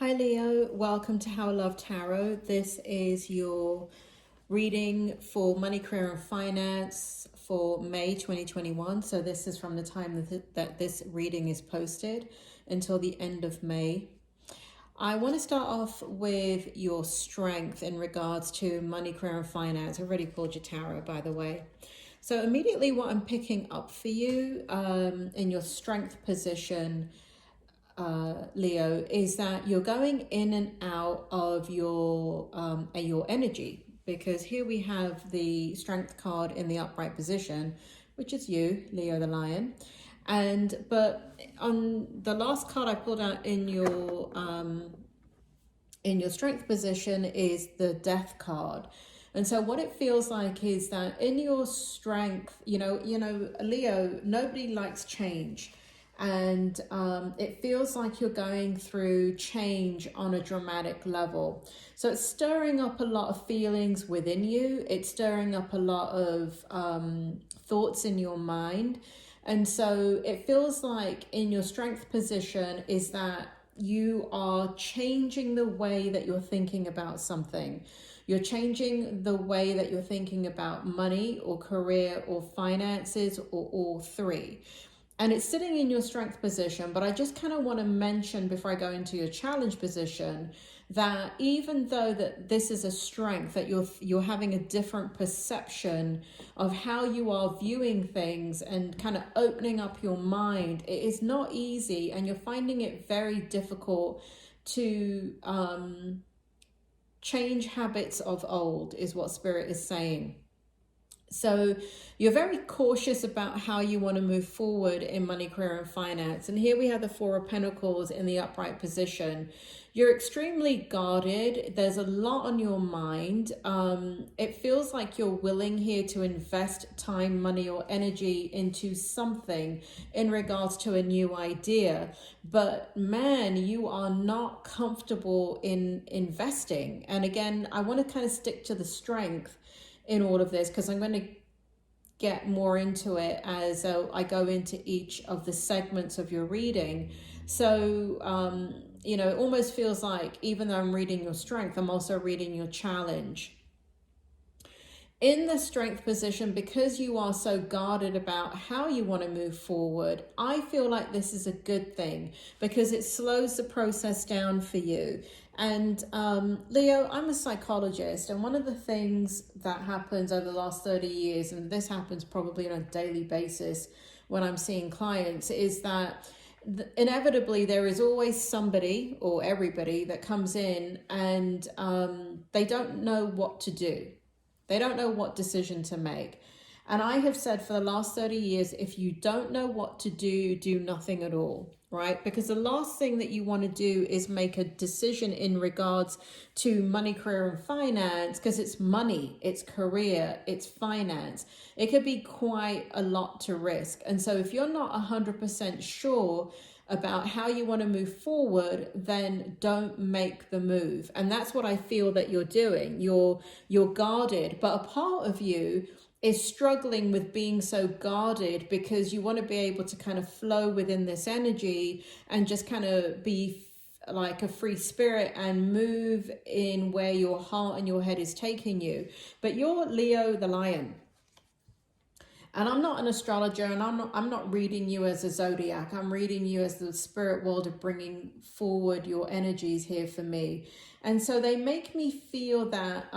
Hi Leo, welcome to How I Love Tarot. This is your reading for money, career and finance for May 2021. So this is from the time that this reading is posted until the end of May. I want to start off with your strength in regards to money, career and finance. I already pulled your tarot, by the way. So immediately what I'm picking up for you in your strength position, Leo, is that you're going in and out of your energy, because here we have the strength card in the upright position, which is you, Leo the Lion, but on the last card I pulled out in your strength position is the Death card. And so what it feels like is that in your strength, Leo, nobody likes change. And it feels like you're going through change on a dramatic level. So it's stirring up a lot of feelings within you. It's stirring up a lot of thoughts in your mind. And so it feels like in your strength position is that you are changing the way that you're thinking about something. You're changing the way that you're thinking about money or career or finances or all three. And it's sitting in your strength position, but I just kind of want to mention before I go into your challenge position that even though that this is a strength, that you're having a different perception of how you are viewing things and kind of opening up your mind, it is not easy, and you're finding it very difficult to change habits of old, is what Spirit is saying. So you're very cautious about how you want to move forward in money, career and finance. And here we have the Four of Pentacles in the upright position. You're extremely guarded. There's a lot on your mind. It feels like you're willing here to invest time, money or energy into something in regards to a new idea. But man, you are not comfortable in investing. And again, I want to kind of stick to the strength in all of this, because I'm going to get more into it as I go into each of the segments of your reading. So, it almost feels like even though I'm reading your strength, I'm also reading your challenge. In the strength position, because you are so guarded about how you want to move forward, I feel like this is a good thing because it slows the process down for you. And Leo, I'm a psychologist, and one of the things that happens over the last 30 years, and this happens probably on a daily basis when I'm seeing clients, is that inevitably there is always somebody or everybody that comes in and they don't know what to do. They don't know what decision to make. And I have said for the last 30 years, if you don't know what to do, do nothing at all, right? Because the last thing that you want to do is make a decision in regards to money, career and finance, because it's money, it's career, it's finance. It could be quite a lot to risk. And so if you're not 100% sure about how you want to move forward, then don't make the move. And that's what I feel that you're doing. You're guarded, but a part of you is struggling with being so guarded because you want to be able to kind of flow within this energy and just kind of be like a free spirit and move in where your heart and your head is taking you. But you're Leo the Lion. And I'm not an astrologer, and I'm not reading you as a zodiac. I'm reading you as the spirit world of bringing forward your energies here for me. And so they make me feel that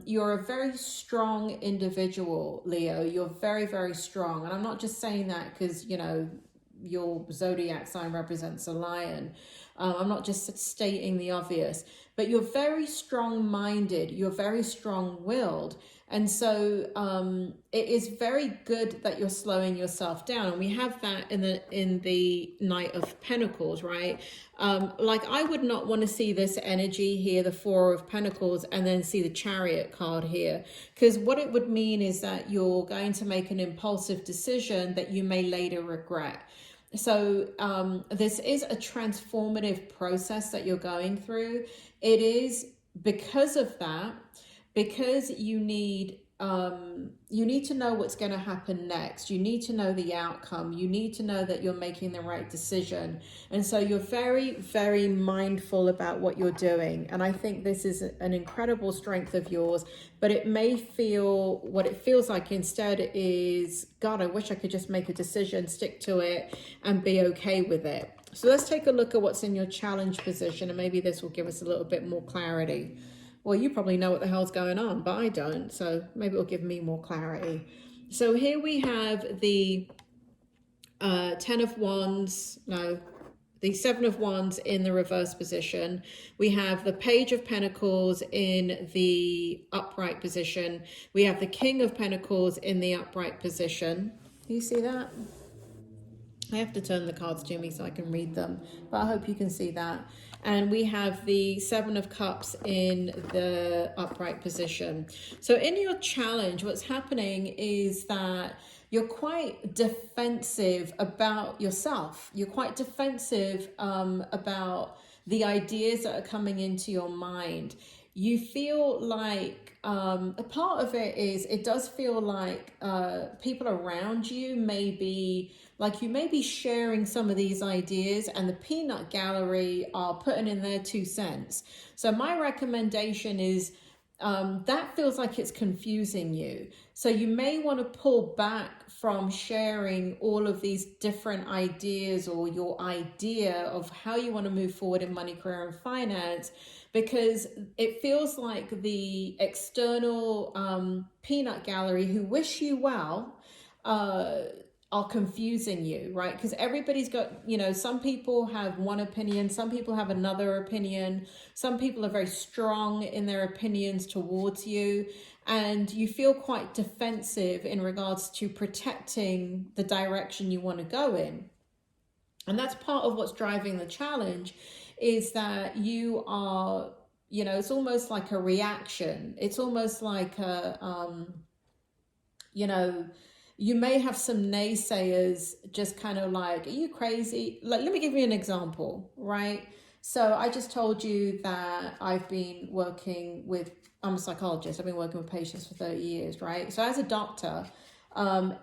you're a very strong individual, Leo. You're very, very strong. And I'm not just saying that because, your zodiac sign represents a lion. I'm not just stating the obvious, but you're very strong-minded. You're very strong-willed. And so it is very good that you're slowing yourself down. And we have that in the Knight of Pentacles, right? Like I would not want to see this energy here, the Four of Pentacles, and then see the Chariot card here. Because what it would mean is that you're going to make an impulsive decision that you may later regret. So this is a transformative process that you're going through. It is because of that, because you need you need to know what's going to happen next. You need to know the outcome. You need to know that you're making the right decision. And so you're very, very mindful about what you're doing. And I think this is an incredible strength of yours, but it may feel, what it feels like instead is, God, I wish I could just make a decision, stick to it, and be okay with it. So let's take a look at what's in your challenge position, and maybe this will give us a little bit more clarity. Well, you probably know what the hell's going on, but I don't. So maybe it'll give me more clarity. So here we have the 10 of Wands, no, the 7 of Wands in the reverse position. We have the Page of Pentacles in the upright position. We have the King of Pentacles in the upright position. Do you see that? I have to turn the cards to me so I can read them, but I hope you can see that. And we have the 7 of Cups in the upright position. So in your challenge, what's happening is that you're quite defensive about yourself. You're quite defensive about the ideas that are coming into your mind. You feel like a part of it is, it does feel like people around you may be, like you may be sharing some of these ideas, and the peanut gallery are putting in their 2 cents. So my recommendation is that feels like it's confusing you. So you may want to pull back from sharing all of these different ideas, or your idea of how you want to move forward in money, career, and finance, because it feels like the external peanut gallery who wish you well are confusing you, right? Because everybody's got, you know, some people have one opinion, some people have another opinion, some people are very strong in their opinions towards you, and you feel quite defensive in regards to protecting the direction you want to go in. And that's part of what's driving the challenge, is that you are, you know, it's almost like a reaction. It's almost like a, you know, you may have some naysayers just kind of like, are you crazy? Like, let me give you an example, right? So I just told you that I've been working with, I'm a psychologist. I've been working with patients for 30 years, right? So as a doctor, when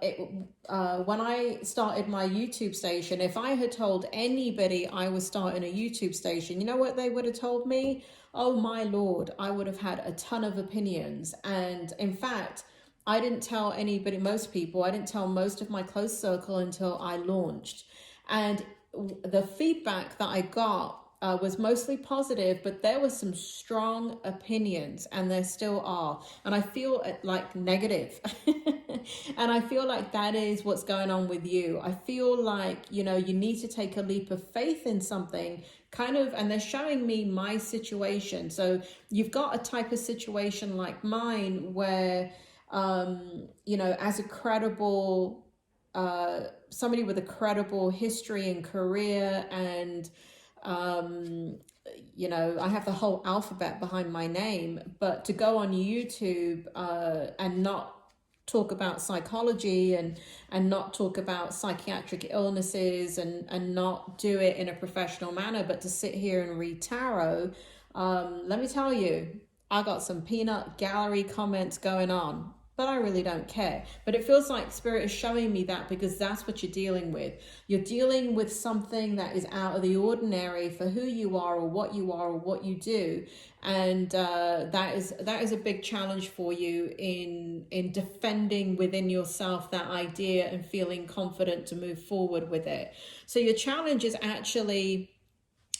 I started my YouTube station, if I had told anybody I was starting a YouTube station, you know what they would have told me? Oh my Lord, I would have had a ton of opinions. And in fact, I didn't tell anybody, most people, I didn't tell most of my close circle until I launched. And the feedback that I got was mostly positive, but there were some strong opinions, and there still are. And I feel like negative. And I feel like that is what's going on with you. I feel like, you know, you need to take a leap of faith in something kind of, and they're showing me my situation. So you've got a type of situation like mine where, you know, as a credible, somebody with a credible history and career, and, you know, I have the whole alphabet behind my name, but to go on YouTube and not talk about psychology and not talk about psychiatric illnesses and not do it in a professional manner, but to sit here and read tarot, let me tell you, I got some peanut gallery comments going on, but I really don't care. But it feels like Spirit is showing me that, because that's what you're dealing with. You're dealing with something that is out of the ordinary for who you are, or what you do. And that is a big challenge for you in defending within yourself that idea and feeling confident to move forward with it. So your challenge is actually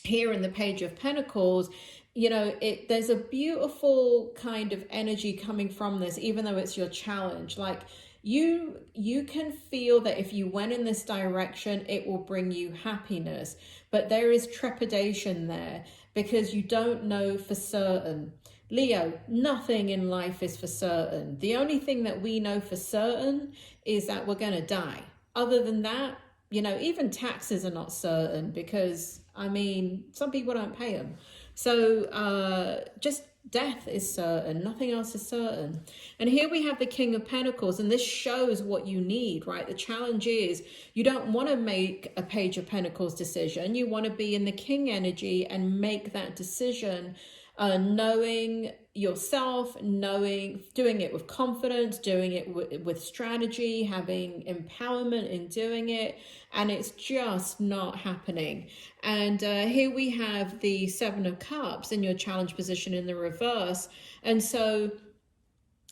here in the Page of Pentacles. You know, there's a beautiful kind of energy coming from this, even though it's your challenge. Like you can feel that if you went in this direction, it will bring you happiness, but there is trepidation there because you don't know for certain. Leo, nothing in life is for certain. The only thing that we know for certain is that we're going to die. Other than that, you know, even taxes are not certain, because, I mean, some people don't pay them. So just death is certain. Nothing else is certain. And here we have the King of Pentacles, and this shows what you need, right? The challenge is you don't want to make a Page of Pentacles decision. You want to be in the King energy and make that decision knowing yourself, doing it with confidence, doing it with strategy, having empowerment in doing it, and it's just not happening. And here we have the Seven of Cups in your challenge position in the reverse. And so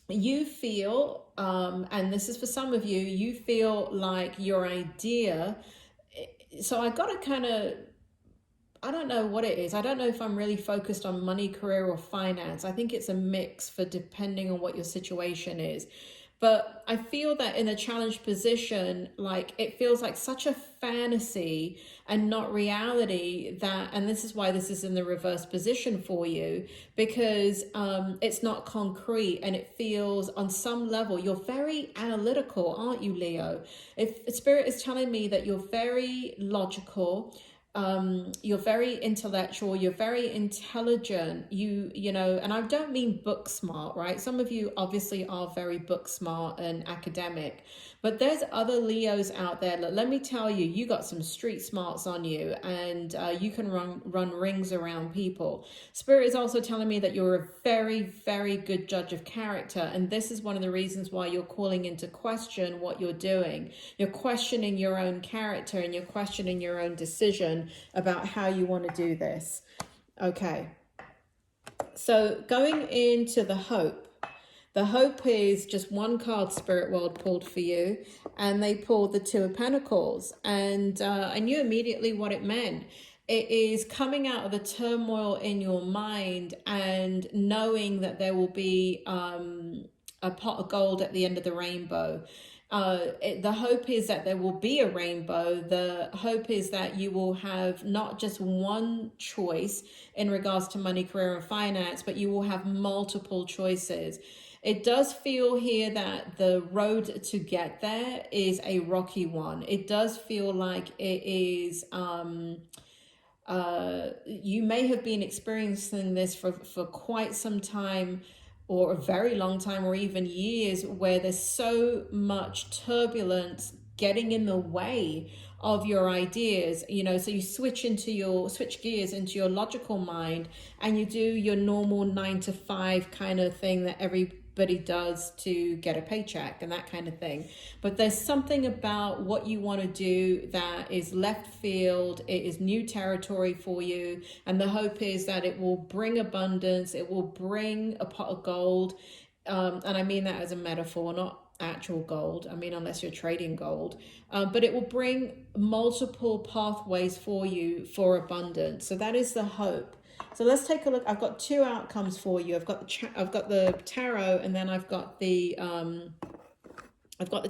you feel, and this is for some of you, you feel like your idea. So I got to kind of, I don't know what it is. I don't know if I'm really focused on money, career, or finance. I think it's a mix for depending on what your situation is. But I feel that in a challenge position, like it feels like such a fantasy and not reality that, and this is why this is in the reverse position for you, because it's not concrete and it feels on some level, you're very analytical, aren't you, Leo? If Spirit is telling me that you're very logical, you're very intellectual, you're very intelligent, you know, and I don't mean book smart, right? Some of you obviously are very book smart and academic, but there's other Leos out there. Let me tell you, you got some street smarts on you, and you can run rings around people. Spirit is also telling me that you're a very, very good judge of character, and this is one of the reasons why you're calling into question what you're doing. You're questioning your own character and you're questioning your own decision about how you want to do this. Okay, so going into the hope. The hope is just one card Spirit World pulled for you, and they pulled the Two of Pentacles, and I knew immediately what it meant. It is coming out of the turmoil in your mind and knowing that there will be a pot of gold at the end of the rainbow. The hope is that there will be a rainbow. The hope is that you will have not just one choice in regards to money, career, and finance, but you will have multiple choices. It does feel here that the road to get there is a rocky one. It does feel like it is, you may have been experiencing this for quite some time, or a very long time, or even years, where there's so much turbulence getting in the way of your ideas, you know. So you switch gears into your logical mind, and you do your normal 9 to 5 kind of thing that everybody does to get a paycheck and that kind of thing. But there's something about what you want to do that is left field. It is new territory for you, and the hope is that it will bring abundance. It will bring a pot of gold, and I mean that as a metaphor, not actual gold. I mean, unless you're trading gold, but it will bring multiple pathways for you for abundance. So that is the hope. So let's take a look. I've got 2 outcomes for you. I've got the tarot, and then I've got the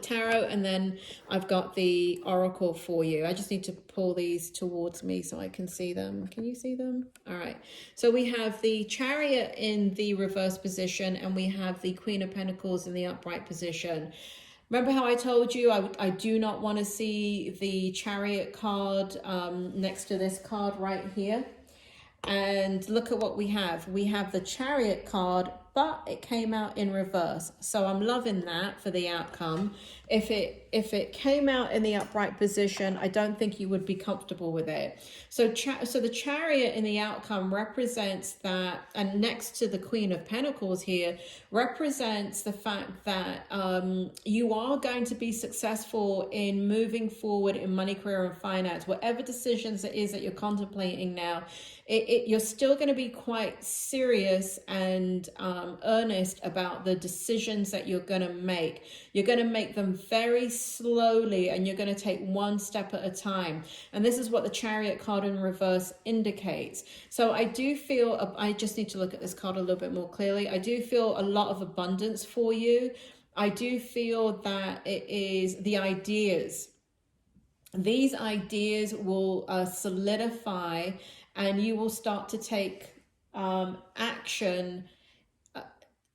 tarot, and then I've got the oracle for you. I just need to pull these towards me so I can see them. Can you see them? All right. So we have the Chariot in the reverse position, and we have the Queen of Pentacles in the upright position. Remember how I told you I do not want to see the Chariot card next to this card right here? And look at what we have. We have the Chariot card, but it came out in reverse. So I'm loving that for the outcome. If it came out in the upright position, I don't think you would be comfortable with it. So the Chariot in the outcome represents that, and next to the Queen of Pentacles here, represents the fact that you are going to be successful in moving forward in money, career, and finance. Whatever decisions it is that you're contemplating now, you're still going to be quite serious and earnest about the decisions that you're going to make. You're going to make them very slowly, and you're going to take one step at a time. And this is what the Chariot card in reverse indicates. So I do feel, I just need to look at this card a little bit more clearly. I do feel a lot of abundance for you. I do feel that it is the ideas. These ideas will solidify, and you will start to take action.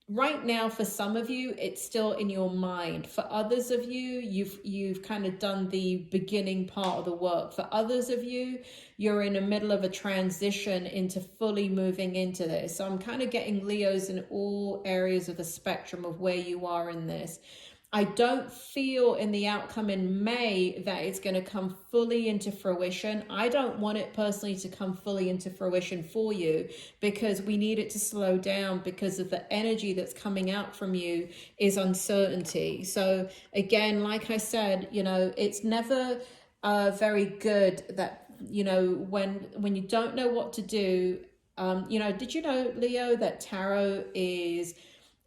Right now, for some of you, it's still in your mind. For others of you, you've kind of done the beginning part of the work. For others of you, you're in the middle of a transition into fully moving into this. So I'm kind of getting Leos in all areas of the spectrum of where you are in this. I don't feel in the outcome in May that it's going to come fully into fruition. I don't want it personally to come fully into fruition for you, because we need it to slow down, because of the energy that's coming out from you is uncertainty. So again, like I said, you know, it's never very good that, you know, when you don't know what to do. You know, did you know, Leo, that tarot is,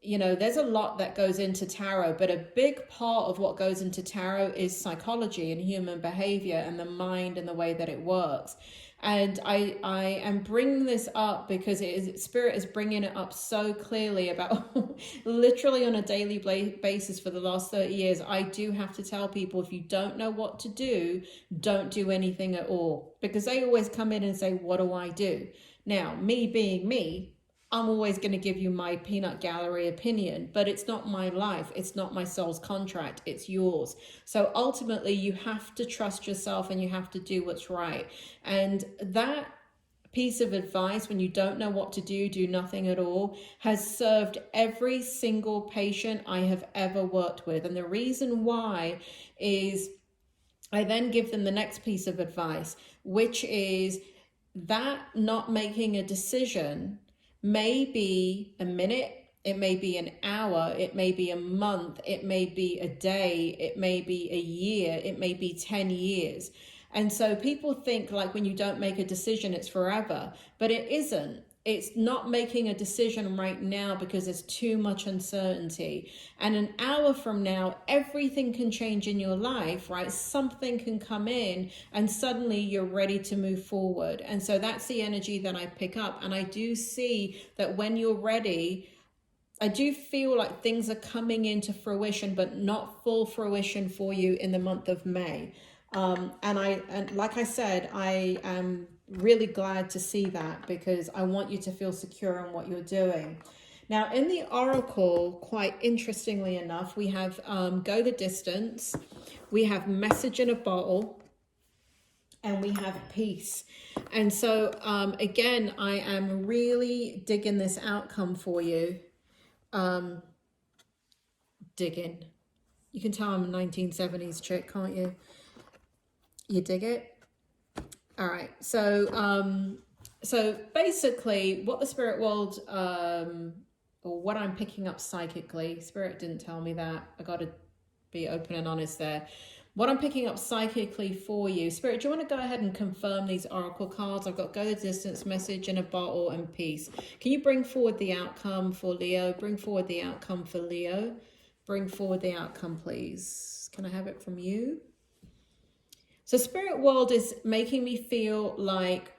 you know, there's a lot that goes into tarot, but a big part of what goes into tarot is psychology and human behavior and the mind and the way that it works. And I am bringing this up because Spirit is bringing it up so clearly about literally on a daily basis for the last 30 years. I do have to tell people, if you don't know what to do, don't do anything at all, because they always come in and say, what do I do? Now, me being me, I'm always going to give you my peanut gallery opinion, but it's not my life. It's not my soul's contract. It's yours. So ultimately, you have to trust yourself and you have to do what's right. And that piece of advice, when you don't know what to do nothing at all, has served every single patient I have ever worked with. And the reason why is I then give them the next piece of advice, which is that not making a decision may be a minute, it may be an hour, it may be a month, it may be a day, it may be a year, it may be 10 years. And so people think like when you don't make a decision, it's forever, but it isn't. It's not making a decision right now because there's too much uncertainty. And an hour from now, everything can change in your life, right? Something can come in and suddenly you're ready to move forward. And so that's the energy that I pick up. And I do see that when you're ready, I do feel like things are coming into fruition, but not full fruition for you in the month of May. And like I said, I am really glad to see that, because I want you to feel secure in what you're doing. Now, in the oracle, quite interestingly enough, we have go the distance, we have message in a bottle, and we have peace. And so again, I am really digging this outcome for you. Digging. You can tell I'm a 1970s chick, can't you? You dig it? All right. So so basically what the spirit world, or what I'm picking up psychically, Spirit didn't tell me that. I got to be open and honest there. What I'm picking up psychically for you, Spirit, do you want to go ahead and confirm these oracle cards? I've got go the distance, message in a bottle, and peace. Can you bring forward the outcome for Leo? Bring forward the outcome for Leo. Bring forward the outcome, please. Can I have it from you? So Spirit World is making me feel like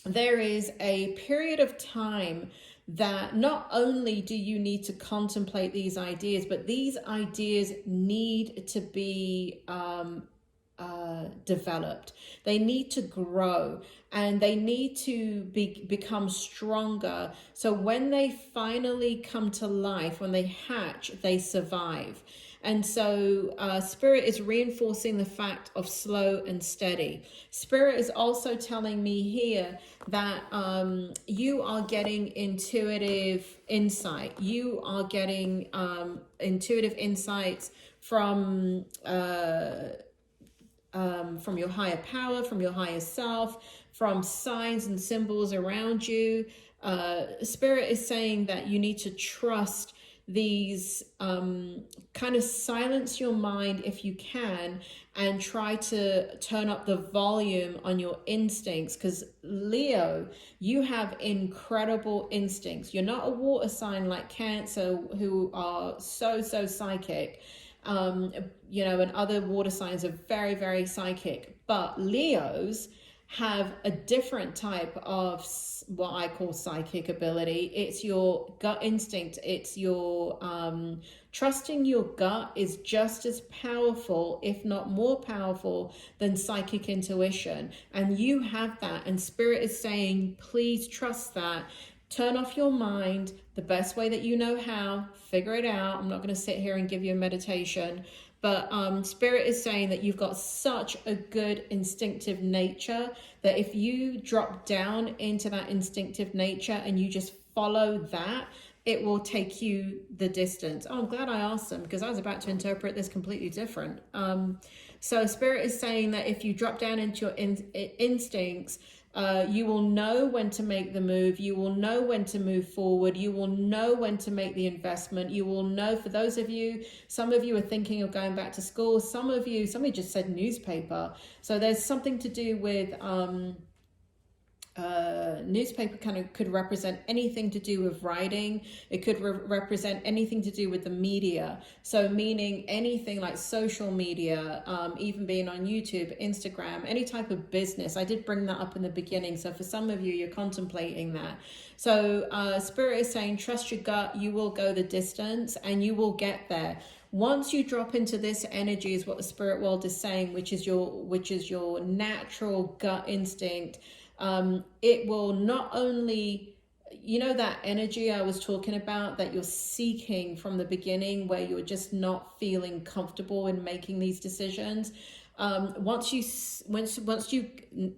there is a period of time that not only do you need to contemplate these ideas, but these ideas need to be developed. They need to grow, and they need to become stronger. So when they finally come to life, when they hatch, they survive. And so Spirit is reinforcing the fact of slow and steady. Spirit is also telling me here that you are getting intuitive insight. You are getting intuitive insights from your higher power, from your higher self, from signs and symbols around you. Spirit is saying that you need to trust these, kind of silence your mind if you can, and try to turn up the volume on your instincts, because Leo, you have incredible instincts. You're not a water sign like Cancer, who are so psychic. You know, and other water signs are very, very psychic, but Leos have a different type of what I call psychic ability. It's your gut instinct. It's your trusting your gut is just as powerful, if not more powerful, than psychic intuition. And you have that. And Spirit is saying, please trust that. Turn off your mind the best way that you know how. Figure it out. I'm not going to sit here and give you a meditation. But Spirit is saying that you've got such a good instinctive nature that if you drop down into that instinctive nature and you just follow that, it will take you the distance. Oh, I'm glad I asked them, because I was about to interpret this completely different. So Spirit is saying that if you drop down into your instincts, you will know when to make the move. You will know when to move forward. You will know when to make the investment. You will know, for those of you, some of you are thinking of going back to school. Somebody just said newspaper. So there's something to do with, newspaper kind of could represent anything to do with writing. It could represent anything to do with the media. So meaning anything like social media, even being on YouTube, Instagram, any type of business. I did bring that up in the beginning. So for some of you, you're contemplating that. So Spirit is saying, trust your gut, you will go the distance and you will get there. Once you drop into this energy, is what the spirit world is saying, which is your natural gut instinct. It will not only, you know, that energy I was talking about that you're seeking from the beginning, where you're just not feeling comfortable in making these decisions. Once you,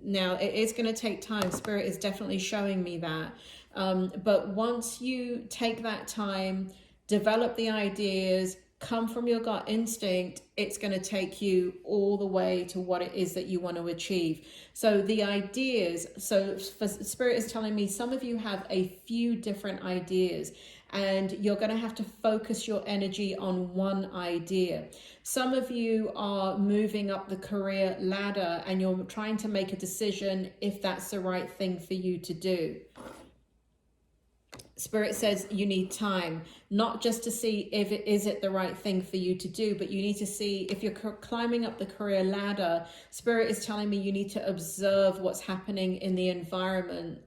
now it is going to take time. Spirit is definitely showing me that. But once you take that time, develop the ideas, come from your gut instinct, it's going to take you all the way to what it is that you want to achieve. So the ideas, so for Spirit is telling me some of you have a few different ideas, and you're going to have to focus your energy on one idea. Some of you are moving up the career ladder and you're trying to make a decision if that's the right thing for you to do. Spirit says you need time, not just to see if it is the right thing for you to do, but you need to see if you're climbing up the career ladder. Spirit is telling me you need to observe what's happening in the environment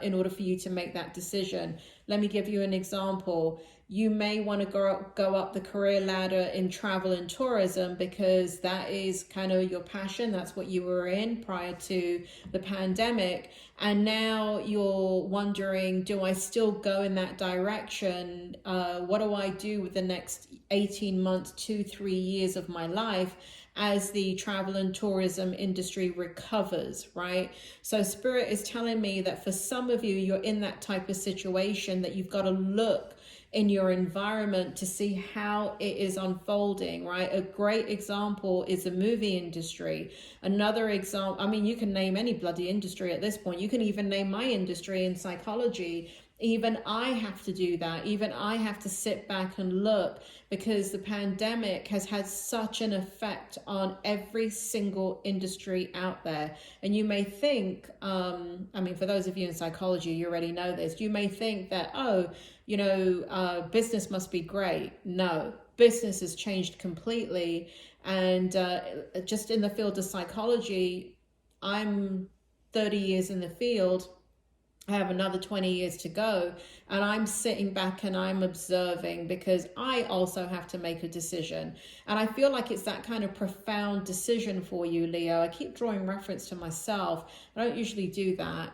in order for you to make that decision. Let me give you an example. You may want to go up the career ladder in travel and tourism because that is kind of your passion. That's what you were in prior to the pandemic. And now you're wondering, do I still go in that direction? What do I do with the next 18 months, 2-3 years of my life as the travel and tourism industry recovers, right? So Spirit is telling me that for some of you, you're in that type of situation that you've got to look in your environment to see how it is unfolding, right? A great example is the movie industry. Another example, I mean, you can name any bloody industry at this point. You can even name my industry in psychology. Even I have to do that. Even I have to sit back and look, because the pandemic has had such an effect on every single industry out there. And you may think, I mean, for those of you in psychology, you already know this. You may think that, oh, you know, business must be great. No, business has changed completely. And just in the field of psychology, I'm 30 years in the field. I have another 20 years to go, and I'm sitting back and I'm observing, because I also have to make a decision. And I feel like it's that kind of profound decision for you, Leo. I keep drawing reference to myself. I don't usually do that.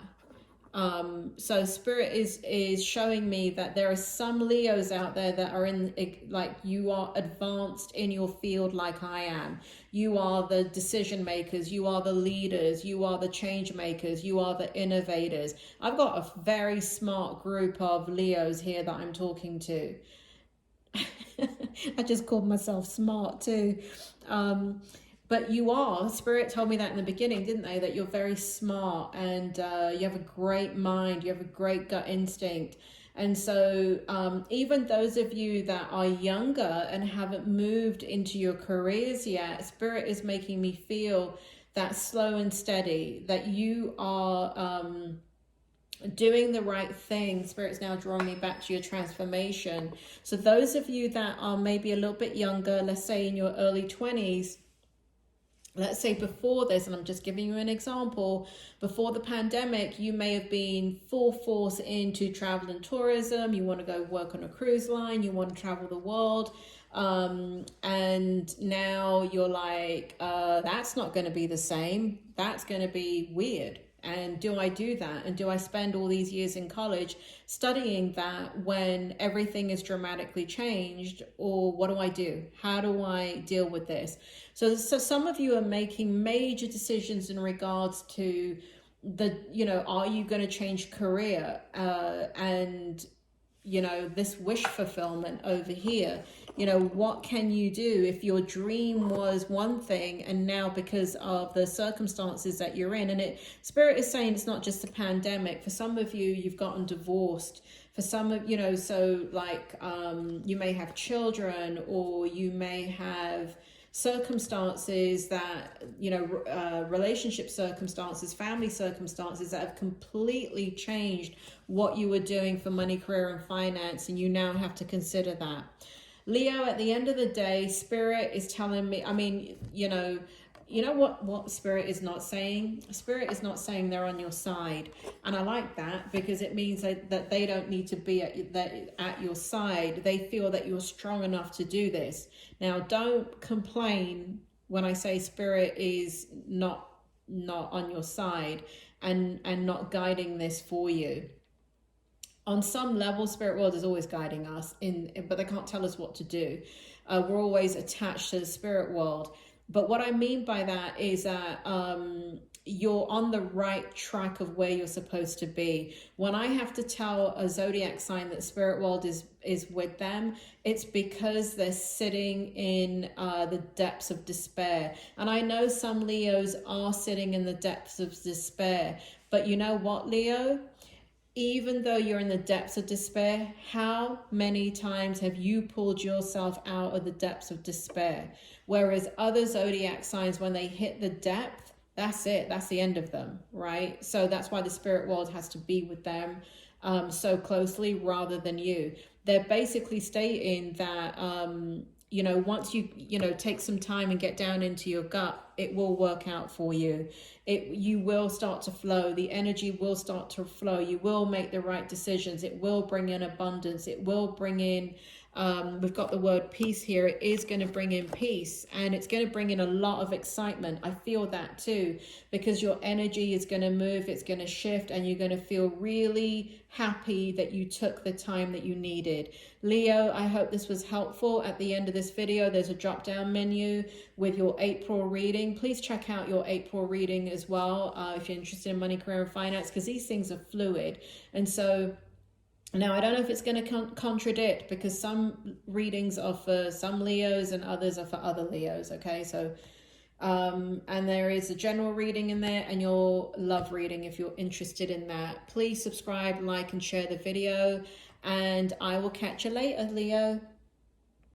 So Spirit is showing me that there are some Leos out there that are in, like, you are advanced in your field like I am. You are the decision makers, you are the leaders, you are the change makers, you are the innovators. I've got a very smart group of Leos here that I'm talking to. I just called myself smart too. But you are, Spirit told me that in the beginning, didn't they? That you're very smart and you have a great mind, you have a great gut instinct. And so even those of you that are younger and haven't moved into your careers yet, Spirit is making me feel that slow and steady, that you are doing the right thing. Spirit's now drawing me back to your transformation. So those of you that are maybe a little bit younger, let's say in your early 20s, let's say before this, and I'm just giving you an example, before the pandemic, you may have been full force into travel and tourism. You want to go work on a cruise line, you want to travel the world. And now you're like, that's not going to be the same. That's going to be weird. And do I do that? And do I spend all these years in college studying that when everything is dramatically changed? Or what do I do? How do I deal with this? So some of you are making major decisions in regards to you know, are you going to change career? And, you know, this wish fulfillment over here, you know, what can you do if your dream was one thing and now because of the circumstances that you're in, and Spirit is saying it's not just the pandemic. For some of you, you've gotten divorced. For some of, you know, so like you may have children, or you may have circumstances that, you know, relationship circumstances, family circumstances that have completely changed what you were doing for money, career, and finance, and you now have to consider that. Leo, at the end of the day, Spirit is telling me, I mean, you know what Spirit is not saying? Spirit is not saying they're on your side. And I like that, because it means that they don't need to be at your side. They feel that you're strong enough to do this. Now, don't complain when I say Spirit is not on your side and not guiding this for you. On some level, Spirit world is always guiding us, but they can't tell us what to do. We're always attached to the spirit world. But what I mean by that is that you're on the right track of where you're supposed to be. When I have to tell a zodiac sign that spirit world is with them, it's because they're sitting in the depths of despair. And I know some Leos are sitting in the depths of despair. But you know what, Leo? Even though you're in the depths of despair, how many times have you pulled yourself out of the depths of despair? Whereas other zodiac signs, when they hit the depth, that's it. That's the end of them, right? So that's why the spirit world has to be with them so closely rather than you. They're basically stating that, you know, once you take some time and get down into your gut, it will work out for you. You will start to flow. The energy will start to flow. You will make the right decisions. It will bring in abundance. It will bring in, we've got the word peace here. It is going to bring in peace, and it's going to bring in a lot of excitement. I feel that too, because your energy is going to move. It's going to shift, and you're going to feel really happy that you took the time that you needed. Leo, I hope this was helpful. At the end of this video, there's a drop down menu with your April reading. Please check out your April reading as well if you're interested in money, career, and finance, because these things are fluid. And so now I don't know if it's going to contradict, because some readings are for some Leos and others are for other Leos. Okay, so and there is a general reading in there and your love reading if you're interested in that. Please subscribe, like, and share the video, and I will catch you later, Leo.